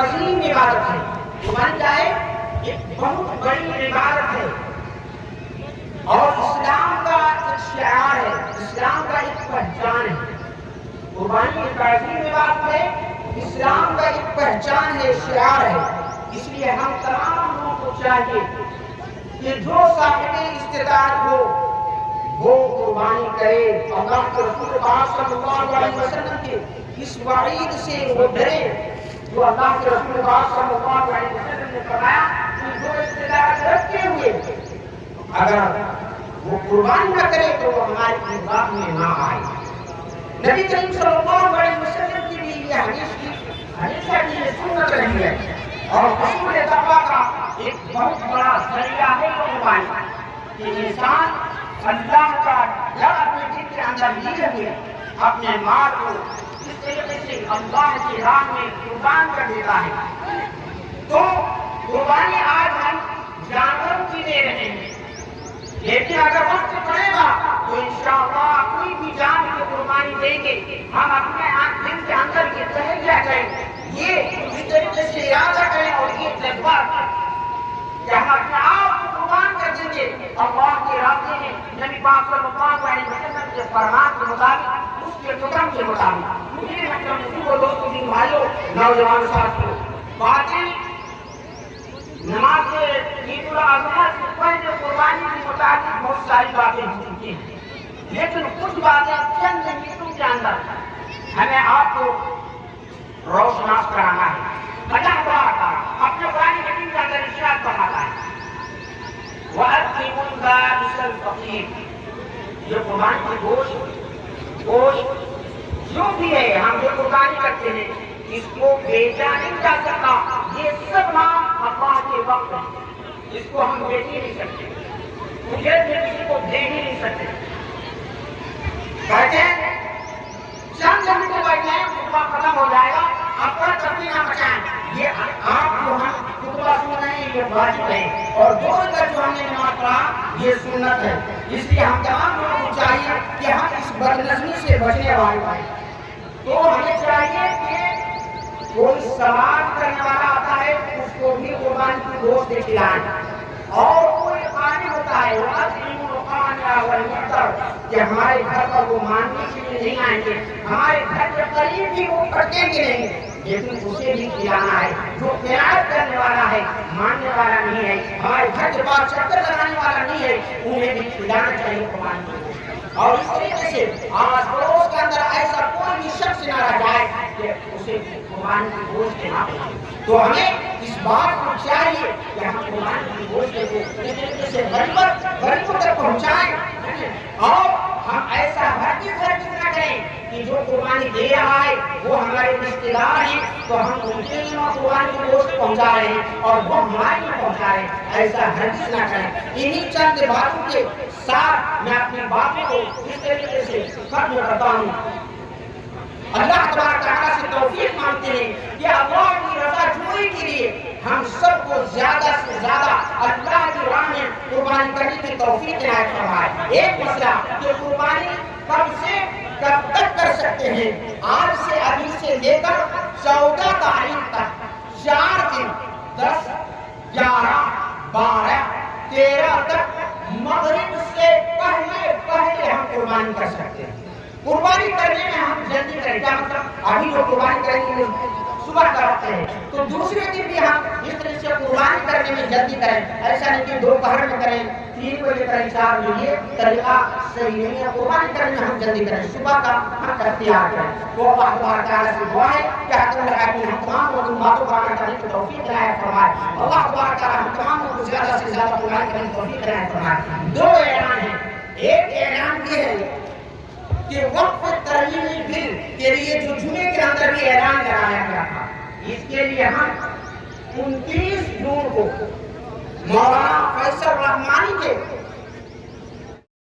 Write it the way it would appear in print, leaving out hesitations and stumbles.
عظیم عبادت ہے. قربانی کیا ہے؟ ایک بہت بڑی عبادت ہے اور اسلام کا ایک شعار ہے، اسلام کا ایک پہچان ہے. قربانی ایک عظیم عبادت ہے، اسلام کا ایک پہچان ہے، شعار ہے. اس لیے ہم تمام لوگوں کو چاہیے کہ جو صاحب استطاعت ہو وہ قربانی کرے. اللہ کے رسول پاک صلی اللہ علیہ وسلم کے اس وعید سے وہ ڈرے جو اللہ کے رسول پاک صلی اللہ علیہ وسلم نے فرمایا کہ جو استطاعت رکھتے ہوئے اگر وہ قربانی نہ کرے تو وہ ہماری خدمت میں نہ آئے. نبی کریم صلی اللہ علیہ وسلم کی بھی یہ ہمیشہ کی یہ سنت رہی ہے اور حصول تقویٰ کا ایک بہت بڑا ذریعہ ہے قربانی کہ انسان اللہ کا ڈر اپنے دل کے اندر لیے ہوئے اپنے مال کو اس طریقے سے اللہ کی راہ میں قربان کر دیتا ہے. تو قربانی آج ہم جانوروں کی دے رہے ہیں، لیکن اگر وقت پڑے گا تو انشاءاللہ اپنی بھی جان کی قربانی دیں گے. ہم اپنے دل کے اندر یہ تہیہ کریں، یہ اس طریقے سے ارادہ کریں اور یہ جذبہ کہ ہم اپنے آپ کو قربان کر دیں گے اللہ کے راستے میں نبی پاک صلی اللہ علیہ وسلم کے فرمان کے مطابق، اس کے حکم کے مطابق. مجھے مطلب وہ دوستوں دین بھائیوں نوجوان ساتھیوں، باتیں نماز عید الاضحیٰ سے پہلے قربانی کے متعلق بہت ساری باتیں ہو چکی ہیں، لیکن کچھ باتیں چند منٹوں کے اندر ہمیں آپ کو روشناس کرانا ہے. اللہ تعالیٰ اپنے قرآن حکیم کے اندر ارشاد فرماتا ہے وَأَطْعِمُوا الْبَائِسَ الْفَقِيرَ. یہ قربانی کی گوشت جو بھی ہے ہم جو قربانی کرتے ہیں اس کو بیچا نہیں جا سکتا. یہ سب نام اللہ کے وقت ہے، اس کو ہم بیچ ہی نہیں سکتے، مجھے کسی کو دے ہی نہیں سکتے. کہتے ہیں چند منٹ بیٹھے خطبہ ختم ہو جائے گا، اپنا چپی نہ بچائیں. یہ آپ جو ہم خطبہ سن رہے ہیں یہ واجب ہے اور دو رکعت جو ہم نے نماز پڑھا یہ سنت ہے. اس لیے ہم تمام لوگوں کو چاہیے کہ ہم اس بدنظمی سے بچنے والے ہیں. تو ہمیں چاہیے کہ کوئی سوال کرنے والا آتا ہے اس کو بھی قربانی کی گوشت کھلائیں، اور کوئی قائم ہوتا ہے کہ ہمارے گھر پر وہ ماننے کے لیے نہیں آئیں گے، ہمارے گھر کے قریب بھی وہ کٹیں گے نہیں، لیکن اسے بھی کھلانا ہے. جو قیادت کرنے والا ہے، ماننے والا نہیں ہے، ہمارے گھر کے پاس چکر لگانے والا نہیں ہے، انہیں بھی کھلانا چاہیے قربانی کی گوشت. اور اس طریقے سے آس پڑوس کے اندر ایسا کوئی بھی شخص نہ رہ جائے کہ اسے قربانی کی گوشت نہ ملے. تو ہمیں اس بات کو چاہیے کہ ہم قربانی کی گوشت کو اس طریقے سے غریبوں تک پہنچائیں اور ہم ایسا ہرگز نہ کریں کہ جو قربانی دے رہا ہے وہ ہمارے رشتے دار ہیں تو ہم ان کے لیے قربانی کی گوشت پہنچا رہے ہیں اور وہ ہمارے لیے پہنچا رہے ہیں. ایسا ہرگز نہ کریں. انہی چند باتوں کے ساتھ میں اپنی باتوں کو اس طریقے سے ختم کرتا ہوں. اللہ تبارک تعالیٰ سے توفیق مانگتے ہیں کہ اللہ کی رضا جوئی کے لیے ہم سب کو زیادہ سے زیادہ اللہ کی راہ میں قربانی کرنے کی توفیق عنایت فرمائے. ایک مسئلہ کہ قربانی کب تک کر سکتے ہیں؟ آج سے ابھی سے لے کر 14 تاریخ تک 4 دن 10 11 12 13 تک مغرب سے پہلے ہم قربانی کر سکتے ہیں. قربانی کرنے میں ہم جلدی کریں، کیا مطلب ابھی جو قربانی کریں گے صبح کرتے ہیں تو دوسرے دن بھی ہم اس طرح سے قربانی کرنے میں جلدی کریں. ایسا نہیں کہ دوپہر میں کریں، 3 بجے کریں، 4 بجے. یہ طریقہ صحیح نہیں ہے. قربانی کرنے میں ہم جلدی کریں، صبح کا ہم اختیار کریں. تو اللہ تبارک تعالیٰ سے دعا ہے کہ ہم تمام لوگوں باتوں کو عمل کرنے کی توفیق عنایت فرمائے. اللہ تبارک تعالیٰ ہم تمام لوگوں کو زیادہ سے زیادہ قربانی کرنے کی توفیق عنایت فرمائے. 2 اعلان ہیں. ایک اعلان یہ ہے کہ وقف ترمیمی بل کے لیے جو جمعے کے اندر بھی اعلان لگایا گیا تھا، اس کے لیے ہم 29 جون کو مولانا فیصل رحمانی کے